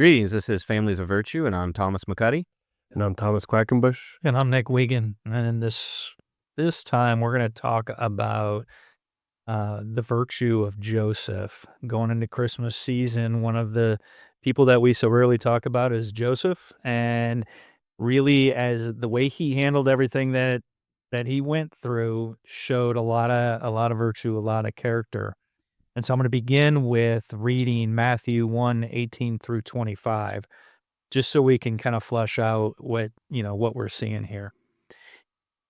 Greetings, this is Families of Virtue, and I'm Thomas McCuddy. And I'm Thomas Quackenbush. And I'm Nick Wiegand, and this time we're going to talk about the virtue of Joseph. Going into Christmas season, one of the people that we so rarely talk about is Joseph, and really, as the way he handled everything that he went through, showed a lot of virtue, a lot of character. And so I'm going to begin with reading Matthew 1:18 through 25, just so we can kind of flesh out what we're seeing here.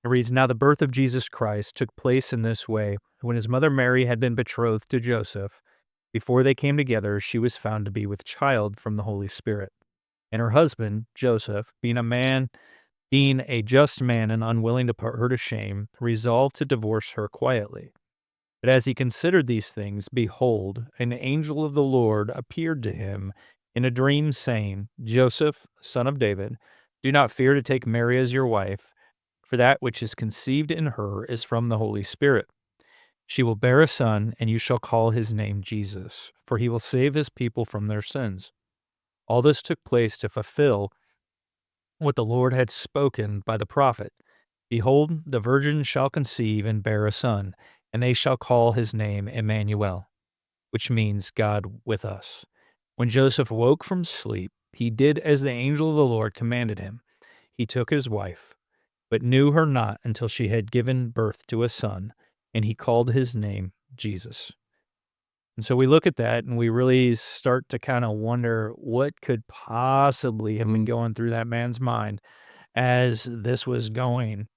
It reads, "Now the birth of Jesus Christ took place in this way. When his mother Mary had been betrothed to Joseph, before they came together, she was found to be with child from the Holy Spirit. And her husband, Joseph, being a just man and unwilling to put her to shame, resolved to divorce her quietly. But as he considered these things, behold, an angel of the Lord appeared to him in a dream, saying, Joseph, son of David, do not fear to take Mary as your wife, for that which is conceived in her is from the Holy Spirit. She will bear a son, and you shall call his name Jesus, for he will save his people from their sins. All this took place to fulfill what the Lord had spoken by the prophet. Behold, the virgin shall conceive and bear a son, and they shall call his name Emmanuel, which means God with us. When Joseph woke from sleep, he did as the angel of the Lord commanded him. He took his wife, but knew her not until she had given birth to a son, and he called his name Jesus." And so we look at that and we really start to kind of wonder what could possibly have been going through that man's mind as this was going.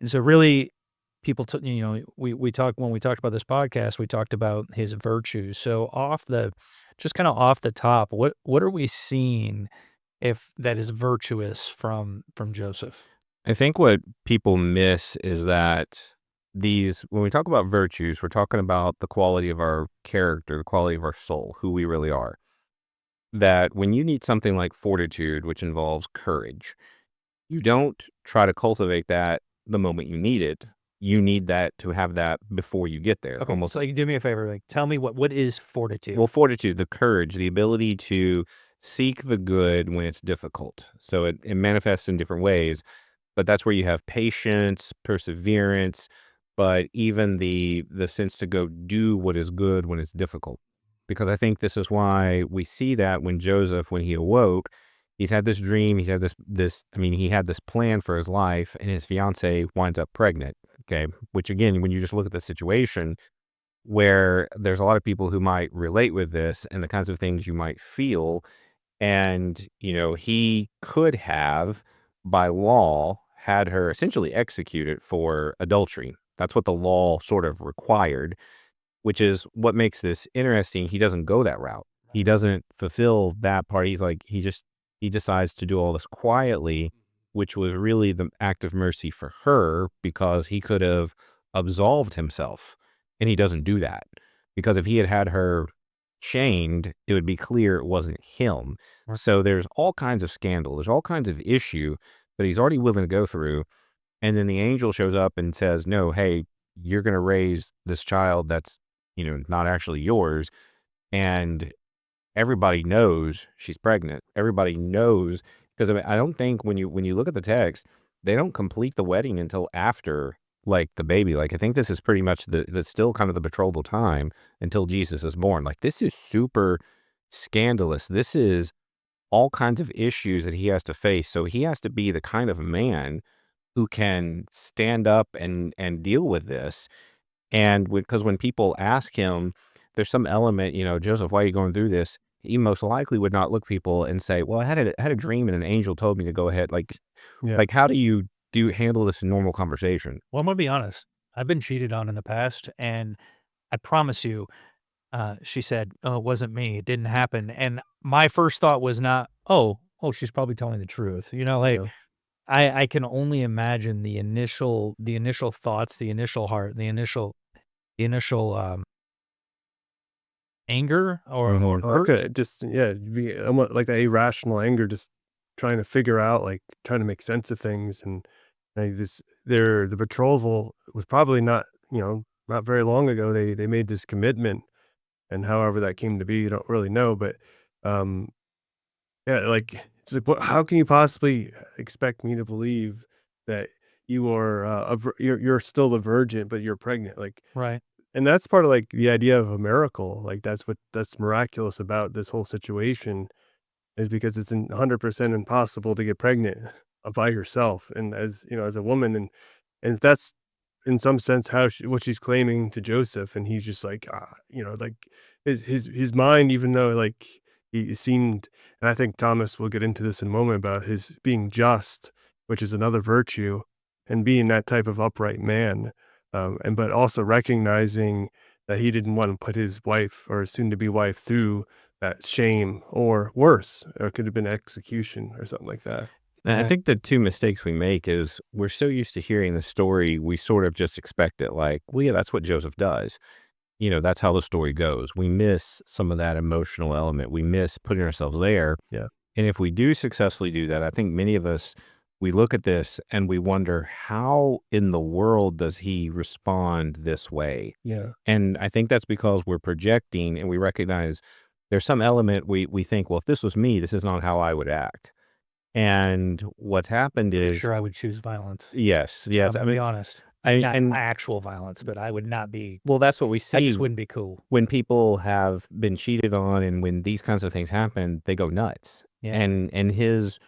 And so really people took, we talked, when we talked about this podcast, we talked about his virtues. So just kind of off the top, what are we seeing if that is virtuous from Joseph? I think what people miss is that when we talk about virtues, we're talking about the quality of our character, the quality of our soul, who we really are. That when you need something like fortitude, which involves courage, you don't try to cultivate that the moment you need it. You need that to have that before you get there. Okay, Almost so do me a favor, like tell me what is fortitude? Well, fortitude, the courage, the ability to seek the good when it's difficult. So it manifests in different ways, but that's where you have patience, perseverance, but even the sense to go do what is good when it's difficult. Because I think this is why we see that when Joseph, when he awoke, he's had this dream, he's had he had this plan for his life, and his fiance winds up pregnant. Okay. Which again, when you just look at the situation, where there's a lot of people who might relate with this and the kinds of things you might feel. And, he could have, by law, had her essentially executed for adultery. That's what the law sort of required, which is what makes this interesting. He doesn't go that route. He doesn't fulfill that part. He decides to do all this quietly, which was really the act of mercy for her because he could have absolved himself. And he doesn't do that because if he had had her chained, it would be clear it wasn't him. Right. So there's all kinds of scandal. There's all kinds of issue that he's already willing to go through. And then the angel shows up and says, no, hey, you're going to raise this child that's, not actually yours. And everybody knows she's pregnant. Everybody knows because I don't think when you look at the text, they don't complete the wedding until after like the baby. Like I think this is pretty much the still kind of the betrothal time until Jesus is born. Like this is super scandalous. This is all kinds of issues that he has to face. So he has to be the kind of man who can stand up and deal with this. And because when people ask him, there's some element, Joseph, why are you going through this? He most likely would not look people and say, well, I had a dream and an angel told me to go ahead. Yeah. Like, how do you handle this in normal conversation? Well, I'm gonna be honest. I've been cheated on in the past, and I promise you, she said, "Oh, it wasn't me. It didn't happen." And my first thought was not, "Oh, she's probably telling the truth." Yeah. I can only imagine the initial thoughts, the initial heart, the initial anger or hurt. Okay. Just, yeah, be almost like that irrational anger, just trying to figure out, like trying to make sense of things. And like the betrothal was probably not, not very long ago. They made this commitment, and however that came to be, you don't really know. But, um, Yeah, like, it's like, what how can you possibly expect me to believe that you are, you're still a virgin, but you're pregnant? Like, Right. and that's part of, like, the idea of a miracle. Like, that's miraculous about this whole situation is because it's 100% impossible to get pregnant by yourself, and as, as a woman, and that's in some sense how what she's claiming to Joseph, and he's just like, like his mind, even though like he seemed, and I think Thomas will get into this in a moment about his being just, which is another virtue, and being that type of upright man, and but also recognizing that he didn't want to put his wife or soon to be wife through that shame or worse, or it could have been execution or something like that. And I Right. think the two mistakes we make is we're so used to hearing the story, we sort of just expect it like, well, yeah, that's what Joseph does. That's how the story goes. We miss some of that emotional element. We miss putting ourselves there. Yeah, And if we do successfully do that, I think many of us, we look at this and we wonder, how in the world does he respond this way? yeah, And I think that's because we're projecting and we recognize there's some element we think, well, if this was me, this is not how I would act. And what's happened Pretty is, sure I would choose violence. yes, yes. I'm I gonna be mean, honest. I Not and actual violence, but I would not be. well, that's what we I see just wouldn't be cool. when people have been cheated on, and when these kinds of things happen, they go nuts. Yeah. And his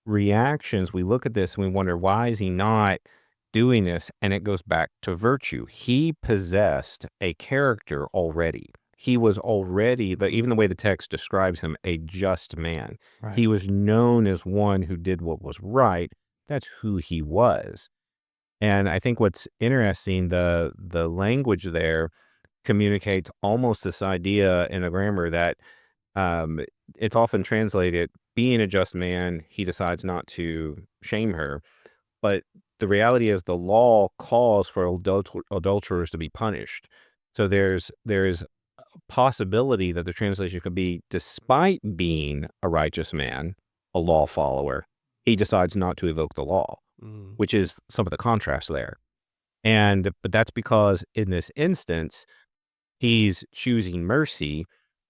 reactions, we look at this and we wonder, why is he not doing this? And it goes back to virtue. He possessed a character already. He was already, even the way the text describes him, a just man. Right. He was known as one who did what was right. That's who he was. And I think what's interesting, the language there communicates almost this idea in a grammar that um, it's often translated, being a just man, he decides not to shame her. But the reality is the law calls for adulterers to be punished. So there's a possibility that the translation could be, despite being a righteous man, a law follower, he decides not to evoke the law, mm, which is some of the contrast there. But that's because in this instance, he's choosing mercy.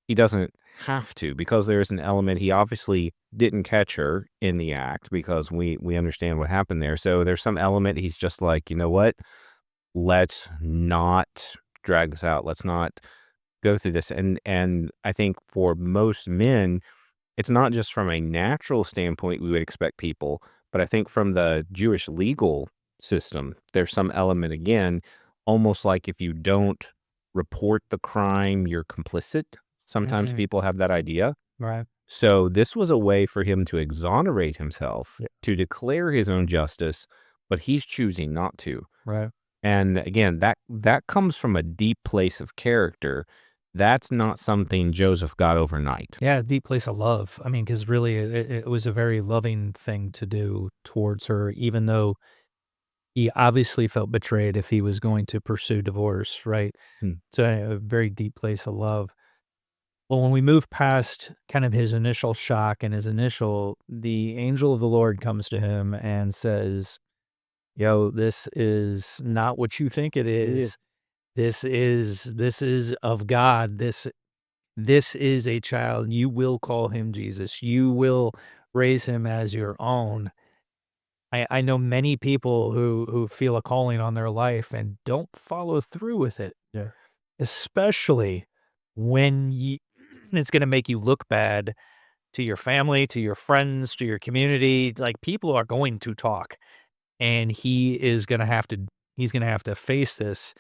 He doesn't have to, because there's an element, he obviously didn't catch her in the act, because we understand what happened there. So there's some element he's just like, you know what? Let's not drag this out. Let's not go through this. And I think for most men, it's not just from a natural standpoint we would expect people, but I think from the Jewish legal system, there's some element again, almost like if you don't report the crime, you're complicit. Sometimes Mhm. people have that idea. Right. So this was a way for him to exonerate himself, yeah. to declare his own justice, but he's choosing not to. Right. And again, that comes from a deep place of character. That's not something Joseph got overnight. Yeah, a deep place of love. I mean, because really, it was a very loving thing to do towards her, even though he obviously felt betrayed if he was going to pursue divorce, right? Hmm. So a very deep place of love. Well, when we move past kind of his initial shock and the angel of the Lord comes to him and says, "Yo, this is not what you think it Yeah. is. This is of God. This is a child. You will call him Jesus. You will raise him as your own." I know many people who feel a calling on their life and don't follow through with it, Yeah. especially when it's gonna make you look bad to your family, to your friends, to your community. Like, people are going to talk, and he's gonna have to face this.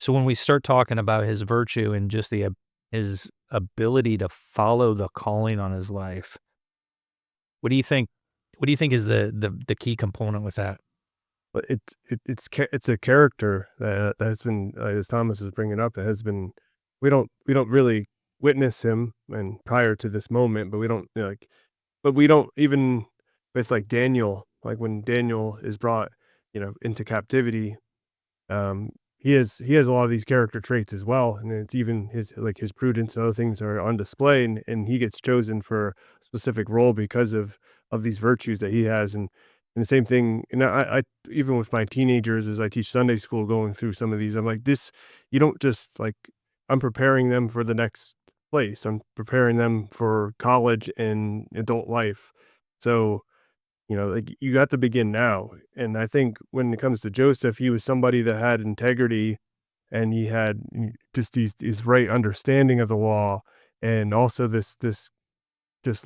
So when we start talking about his virtue and just his ability to follow the calling on his life, what do you think what do you think is the key component with that? But it's a character that has been, as Thomas was bringing up, it has been, we don't really witness him and prior to this moment, but we don't, like, but we don't even with, like, Daniel, like, when Daniel is brought, into captivity, he has a lot of these character traits as well, and it's even his prudence and other things are on display, and he gets chosen for a specific role because of these virtues that he has, and the same thing, and I even with my teenagers as I teach Sunday school, going through some of these, I'm like, this, you don't just like, I'm preparing them for the next place. I'm preparing them for college and adult life. So, like you got to begin now. And I think when it comes to Joseph, he was somebody that had integrity and he had just these right understanding of the law and also this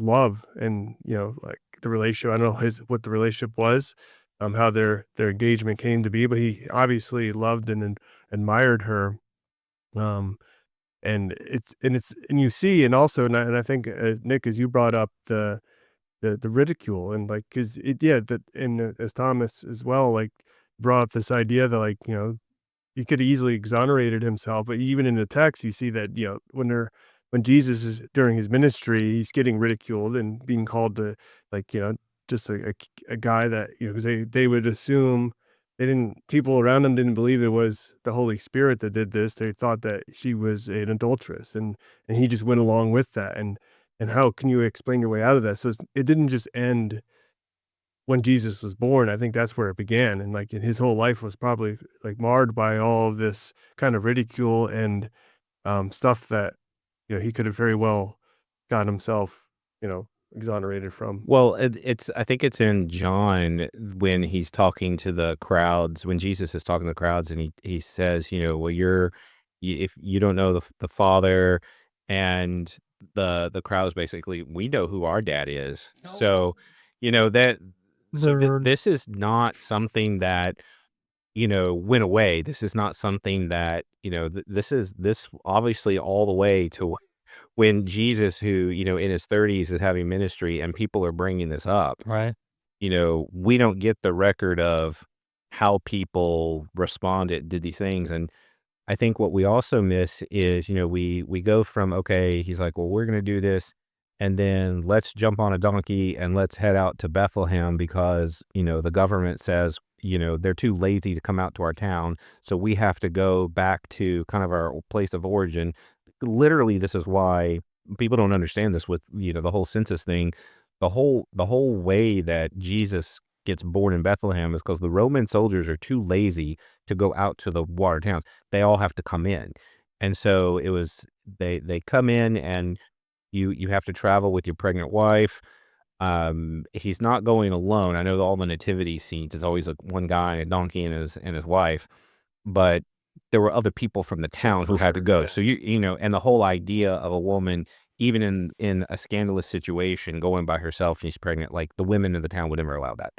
love and like the relationship. I don't know his what the relationship was, how their engagement came to be, but he obviously loved and admired her. Um, and you see, and also, and I think Nick, as you brought up the ridicule and like because it yeah that and as Thomas as well like brought up this idea that like he could easily exonerated himself, but even in the text, you see that when Jesus is during his ministry, he's getting ridiculed and being called to like just a guy that because they would assume they didn't people around him didn't believe it was the Holy Spirit that did this. They thought that she was an adulteress, and he just went along with that. And how can you explain your way out of that? So it didn't just end when Jesus was born. I think that's where it began, and, like, and his whole life was probably, like, marred by all of this kind of ridicule and, stuff that, he could have very well got himself, exonerated from. Well, it's I think it's in John when he's talking to the crowds, when Jesus is talking to the crowds, and he says, well, if you don't know the Father, and the crowds basically, we know who our dad is. So, that They're this is not something that went away. This is not something that this obviously all the way to when Jesus, who, in his 30s is having ministry and people are bringing this up, right. we don't get the record of how people responded, did these things. And I think what we also miss is, we go from, okay, he's like, well, we're going to do this. And then let's jump on a donkey and let's head out to Bethlehem because, the government says, they're too lazy to come out to our town. So we have to go back to kind of our place of origin. Literally, this is why people don't understand this with, the whole census thing. The whole way that Jesus gets born in Bethlehem is because the Roman soldiers are too lazy to go out to the water towns. They all have to come in. And so it was they come in and you have to travel with your pregnant wife. He's not going alone. I know all the nativity scenes is always like one guy, a donkey, and his wife, but there were other people from the town who For had to sure, go. yeah. So and the whole idea of a woman, even in a scandalous situation, going by herself and she's pregnant, like the women in the town would never allow that.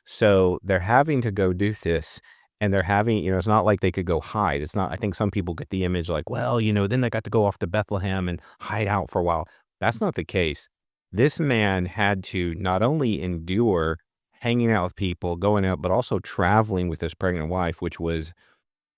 So they're having to go do this, and they're having, it's not like they could go hide. It's not. I think some people get the image like, well, then they got to go off to Bethlehem and hide out for a while. That's not the case. This man had to not only endure hanging out with people, going out, but also traveling with his pregnant wife, which was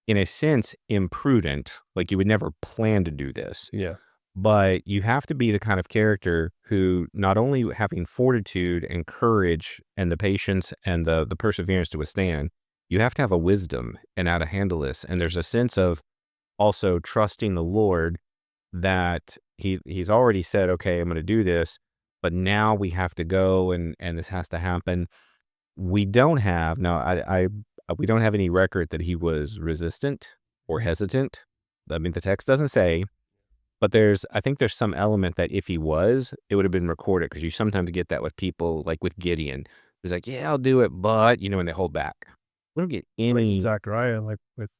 in a sense imprudent. Like you would never plan to do this, Yeah. but you have to be the kind of character who not only having fortitude and courage and the patience and the perseverance to withstand, you have to have a wisdom and how to handle this. And there's a sense of also trusting the Lord that he's already said, okay, I'm going to do this, but now we have to go and this has to happen. We don't have, no, we don't have any record that he was resistant or hesitant. I mean, the text doesn't say, but I think there's some element that if he was, it would have been recorded because you sometimes get that with people, like with Gideon. He's like, yeah, I'll do it, but, and they hold back. We don't get Like any, Zachariah, like with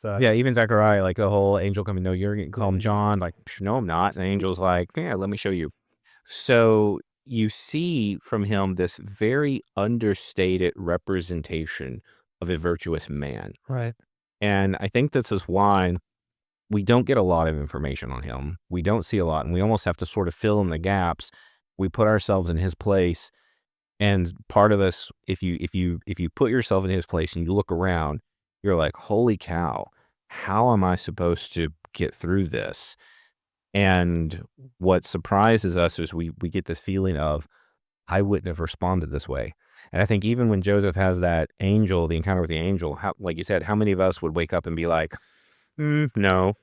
yeah, even Zechariah, like the whole angel coming, no, you're going to call him yeah, John. Like, no, I'm not. And the angel's like, yeah, let me show you. So you see from him this very understated representation of a virtuous man. Right. And I think this is why we don't get a lot of information on him. We don't see a lot, and we almost have to sort of fill in the gaps. We put ourselves in his place, and part of us, if you put yourself in his place and you look around, you're like, holy cow, how am I supposed to get through this? And what surprises us is we get this feeling of, I wouldn't have responded this way. And I think even when Joseph has that angel, the encounter with the angel, like you said, how many of us would wake up and be like, no,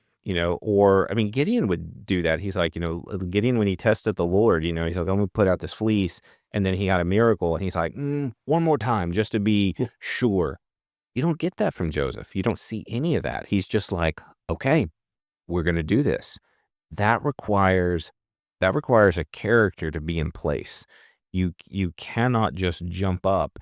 or I mean, Gideon would do that. He's like, Gideon, when he tested the Lord, he's like, let me put out this fleece. And then he got a miracle. And he's like, one more time, just to be sure. You don't get that from Joseph. You don't see any of that. He's just like, okay, we're going to do this. that requires a character to be in place. You cannot just jump up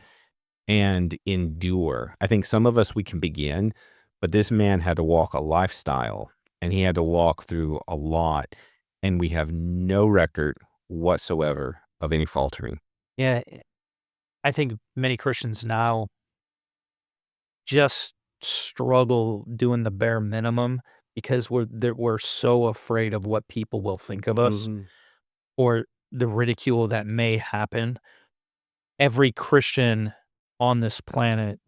and endure. I think some of us, we can begin, but this man had to walk a lifestyle and he had to walk through a lot, and we have no record whatsoever of any faltering. Yeah, I think many Christians now just struggle doing the bare minimum because we're so afraid of what people will think of us Mhm. or the ridicule that may happen. Every Christian on this planet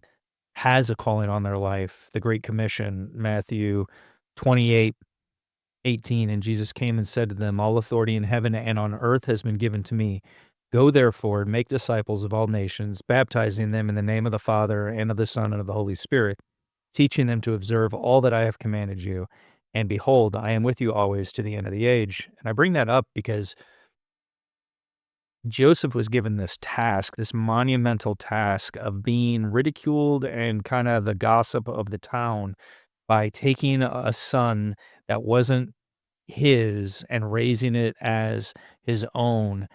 has a calling on their life. The Great Commission, Matthew 28:18, and Jesus came and said to them, "All authority in heaven and on earth has been given to me. Go therefore and make disciples of all nations, baptizing them in the name of the Father and of the Son and of the Holy Spirit, teaching them to observe all that I have commanded you. And behold, I am with you always to the end of the age." And I bring that up because Joseph was given this task, this monumental task of being ridiculed and kind of the gossip of the town by taking a son that wasn't his and raising it as his own.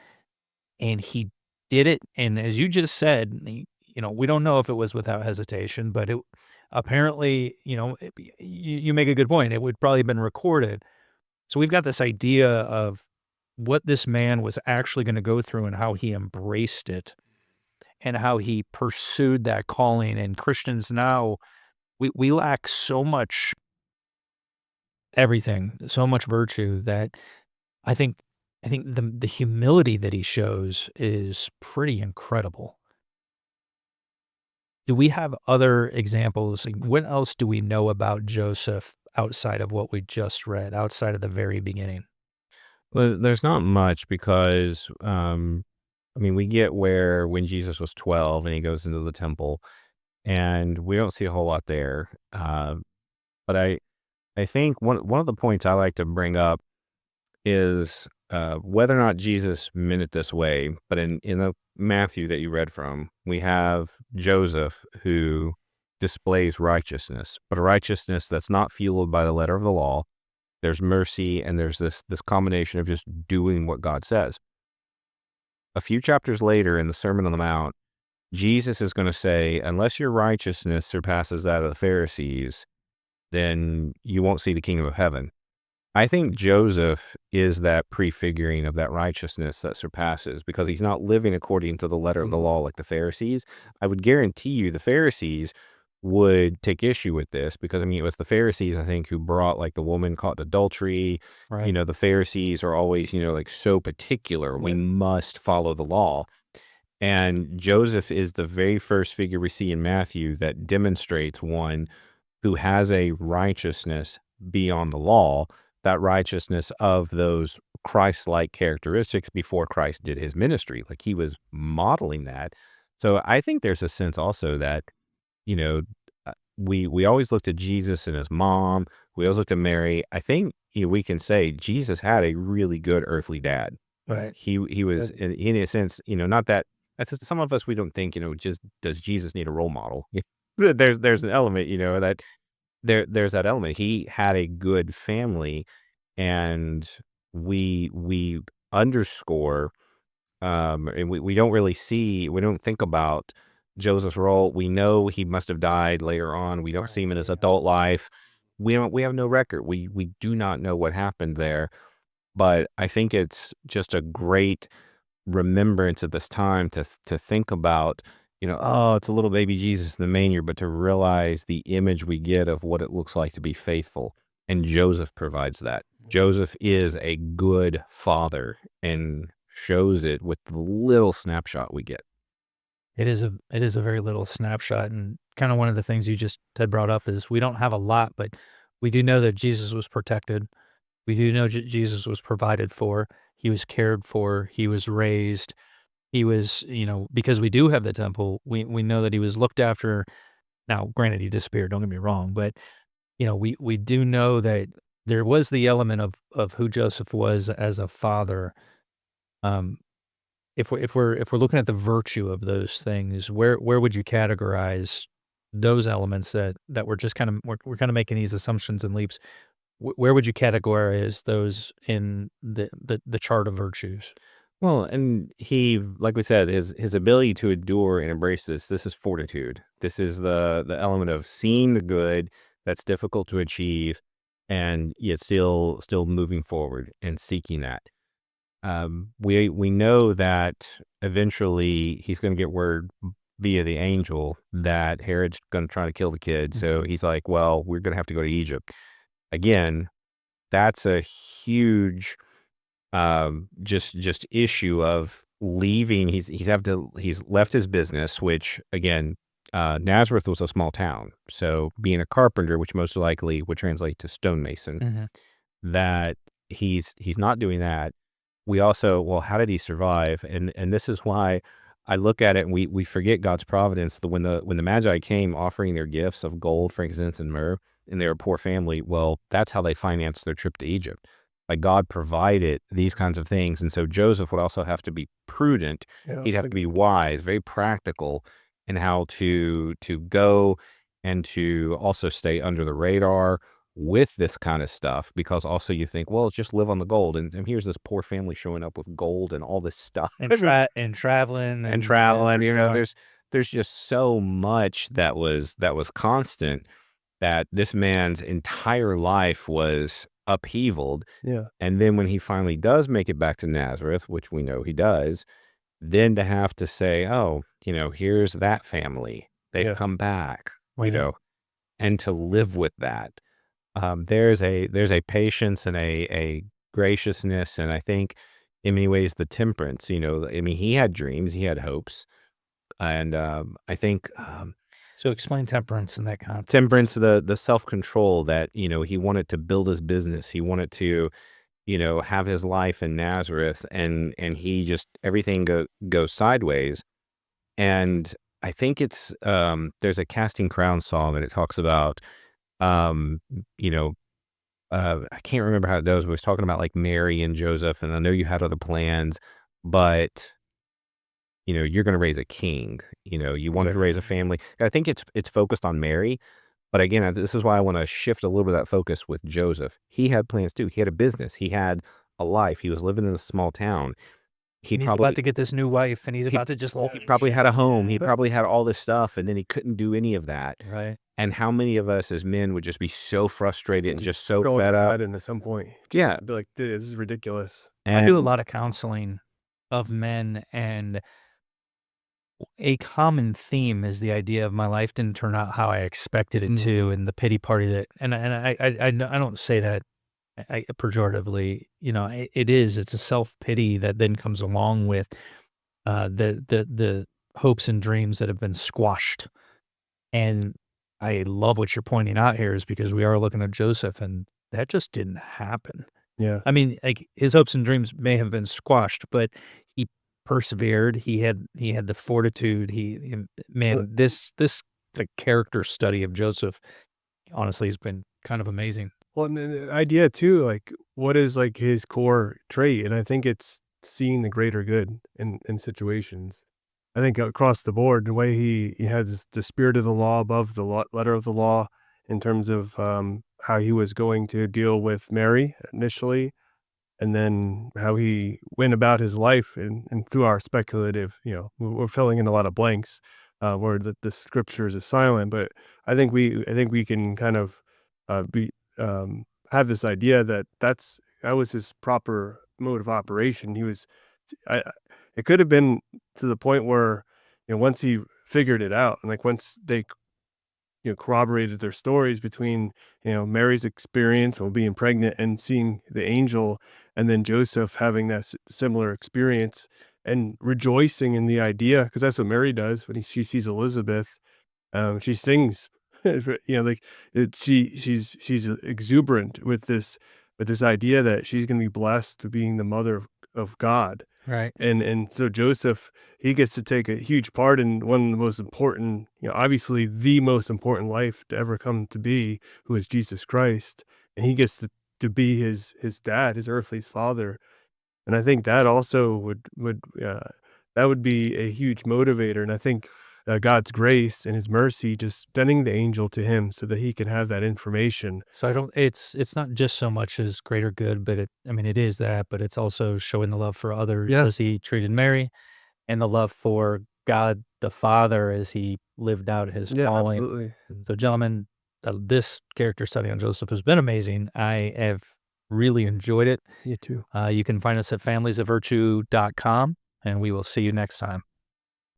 And he did it. And as you just said, we don't know if it was without hesitation, but it apparently, you make a good point. It would probably have been recorded. So we've got this idea of what this man was actually going to go through and how he embraced it and how he pursued that calling. And Christians now, we lack so much everything, so much virtue that I think the humility that he shows is pretty incredible. Do we have other examples? Like, what else do we know about Joseph outside of what we just read, outside of the very beginning? Well, there's not much because, I mean, we get where when Jesus was 12 and he goes into the temple, and we don't see a whole lot there. But I think one of the points I like to bring up is whether or not Jesus meant it this way. But in the Matthew that you read from, we have Joseph who displays righteousness, but a righteousness that's not fueled by the letter of the law. There's mercy, and there's this combination of just doing what God says. A few chapters later in the Sermon on the Mount, Jesus is going to say, unless your righteousness surpasses that of the Pharisees, then you won't see the kingdom of heaven. I think Joseph is that prefiguring of that righteousness that surpasses, because he's not living according to the letter of the law like the Pharisees. I would guarantee you the Pharisees would take issue with this, because I mean, it was the Pharisees, I think, who brought like the woman caught in adultery. Right. The Pharisees are always, like so particular. We must follow the law. And Joseph is the very first figure we see in Matthew that demonstrates one who has a righteousness beyond the law, that righteousness of those Christ-like characteristics before Christ did his ministry. Like he was modeling that. So I think there's a sense also that, you know, we always looked at Jesus and his mom. We always looked at Mary. I think we can say Jesus had a really good earthly dad. Right. He was in a sense, not that that's some of us, we don't think, just does Jesus need a role model? There's an element, that there's that element. He had a good family, and we underscore, and we don't really see, we don't think about Joseph's role. We know he must have died later on. We don't see him in his adult life. We have no record. We do not know what happened there. But I think it's just a great remembrance at this time to think about, oh, it's a little baby Jesus in the manger, but to realize the image we get of what it looks like to be faithful. And Joseph provides that. Joseph is a good father and shows it with the little snapshot we get. It is a very little snapshot, and kind of one of the things you just had brought up is we don't have a lot, but we do know that Jesus was protected. We do know Jesus was provided for. He was cared for. He was raised. He was, because we do have the temple, we know that he was looked after. Now, granted, he disappeared. Don't get me wrong, but we do know that there was the element of who Joseph was as a father. Um, if we're looking at the virtue of those things, where would you categorize those elements that we're just kind of we're kind of making these assumptions and leaps? Where would you categorize those in the chart of virtues? Well, and he, like we said, his ability to endure and embrace this is fortitude. This is the element of seeing the good that's difficult to achieve, and yet still moving forward and seeking that. We know that eventually he's going to get word via the angel that Herod's going to try to kill the kid. So Mhm. he's like, "Well, we're going to have to go to Egypt again." That's a huge just issue of leaving. He's left his business, which again, Nazareth was a small town. So being a carpenter, which most likely would translate to stonemason, Mhm. that he's not doing that. We also, well, how did he survive? And this is why I look at it and we forget God's providence. When the Magi came offering their gifts of gold, frankincense, and myrrh, and they were a poor family, well, that's how they financed their trip to Egypt. Like God provided these kinds of things. And so Joseph would also have to be prudent. Yeah, I He'd was have to be thinking. wise, very practical in how to go and to also stay under the radar with this kind of stuff, because also you think, well, just live on the gold. And here's this poor family showing up with gold and all this stuff And traveling and and yeah, traveling, going there's just so much that was constant, that this man's entire life was upheavaled. Yeah, And then when he finally does make it back to Nazareth, which we know he does, then to have to say, oh, here's that family. They've yeah, come back, right. and to live with that. There's a patience and a graciousness, and I think in many ways the temperance. I mean, he had dreams, he had hopes, and I think So explain temperance in that context. temperance, the self control that he wanted to build his business, he wanted to have his life in Nazareth, and he just everything goes sideways. And I think there's a Casting Crown song, and it talks about um, you know I can't remember how it goes, but it was talking about like Mary and Joseph, and I know you had other plans, but you're going to raise a king. You wanted yeah, to raise a family. I think it's focused on Mary, but again, this is why I want to shift a little bit of that focus with Joseph. He had plans too. He had a business. He had a life. He was living in a small town. He And he's about probably to get this new wife, and he's he about to just he probably launch. had a home. He but probably had all this stuff, and then he couldn't do any of that. Right. And how many of us as men would just be so frustrated and just just so throw in fed the up? bed, and at some point, Yeah. be like, "Dude, this is ridiculous." I do a And lot of counseling of men, and a common theme is the idea of my life didn't turn out how I expected it Mhm. to, and the pity party that, and I don't say that pejoratively. It is. It's a self pity that then comes along with the hopes and dreams that have been squashed. And I love what you're pointing out here, is because we are looking at Joseph, and that just didn't happen. Yeah, I mean, like, his hopes and dreams may have been squashed, but he persevered. He had the fortitude. but Man, this like character study of Joseph honestly has been kind of amazing. well, and the idea too, like, what is, like, his core trait? And I think it's seeing the greater good in situations. I think across the board, the way he has the spirit of the law above the letter of the law in terms of, how he was going to deal with Mary initially, and then how he went about his life, and through our speculative, we're filling in a lot of blanks, where the scriptures is silent. But I think we can kind of be have this idea that that was his proper mode of operation. I it could have been to the point where once he figured it out, and like once they corroborated their stories between, Mary's experience of being pregnant and seeing the angel, and then Joseph having that similar experience and rejoicing in the idea, because that's what Mary does when she sees Elizabeth. She sings, like she's exuberant with this idea that she's going to be blessed to being the mother of God. Right. And so Joseph, he gets to take a huge part in one of the most important, obviously the most important life to ever come to be, who is Jesus Christ. And he gets to be his dad, his earthly father. And I think that also that would be a huge motivator. And I think God's grace and his mercy, just sending the angel to him so that he can have that information. So I don't it's not just so much as greater good, but I mean, it is that, but it's also showing the love for others Yeah. as he treated Mary and the love for God the Father as he lived out his Yeah, calling. absolutely. So, gentlemen, this character study on Joseph has been amazing. I have really enjoyed it. You too. You can find us at familiesofvirtue.com, and we will see you next time.